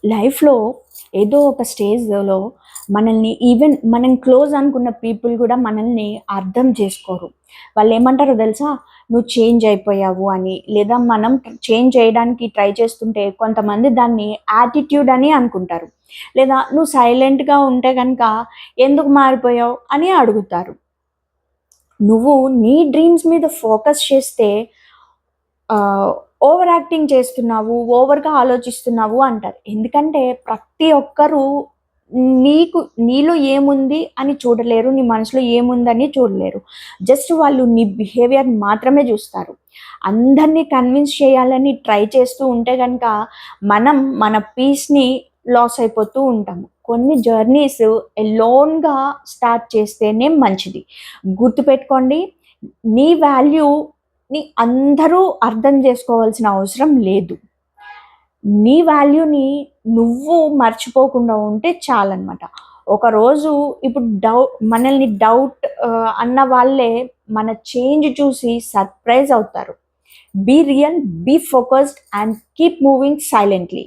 లైఫ్లో ఏదో ఒక స్టేజ్లో మనల్ని ఈవెన్ మనం క్లోజ్ అనుకున్న పీపుల్ కూడా మనల్ని అర్థం చేసుకోరు. వాళ్ళు ఏమంటారో తెలుసా, నువ్వు చేంజ్ అయిపోయావు అని. లేదా మనం చేంజ్ చేయడానికి ట్రై చేస్తుంటే కొంతమంది దాన్ని యాటిట్యూడ్ అని అనుకుంటారు. లేదా నువ్వు సైలెంట్గా ఉంటే కనుక ఎందుకు మారిపోయావు అని అడుగుతారు. నువ్వు నీ డ్రీమ్స్ మీద ఫోకస్ చేస్తే ఓవర్ యాక్టింగ్ చేస్తున్నావు, ఓవర్గా ఆలోచిస్తున్నావు అంటారు. ఎందుకంటే ప్రతి ఒక్కరూ నీలో ఏముంది అని చూడలేరు, నీ మనసులో ఏముందని చూడలేరు. జస్ట్ వాళ్ళు నీ బిహేవియర్ మాత్రమే చూస్తారు. అందరినీ కన్విన్స్ చేయాలని ట్రై చేస్తూ ఉంటే కనుక మనం మన పీస్ని లాస్ అయిపోతూ ఉంటాము. కొన్ని జర్నీస్ ఎలోన్గా స్టార్ట్ చేస్తేనే మంచిది. గుర్తుపెట్టుకోండి, నీ వాల్యూని అందరూ అర్థం చేసుకోవాల్సిన అవసరం లేదు. నీ వాల్యూని నువ్వు మర్చిపోకుండా ఉంటే చాలన్నమాట. ఒకరోజు ఇప్పుడు మనల్ని డౌట్ అన్న వాళ్ళే మన చేంజ్ చూసి సర్ప్రైజ్ అవుతారు. Be real, be focused and keep moving silently.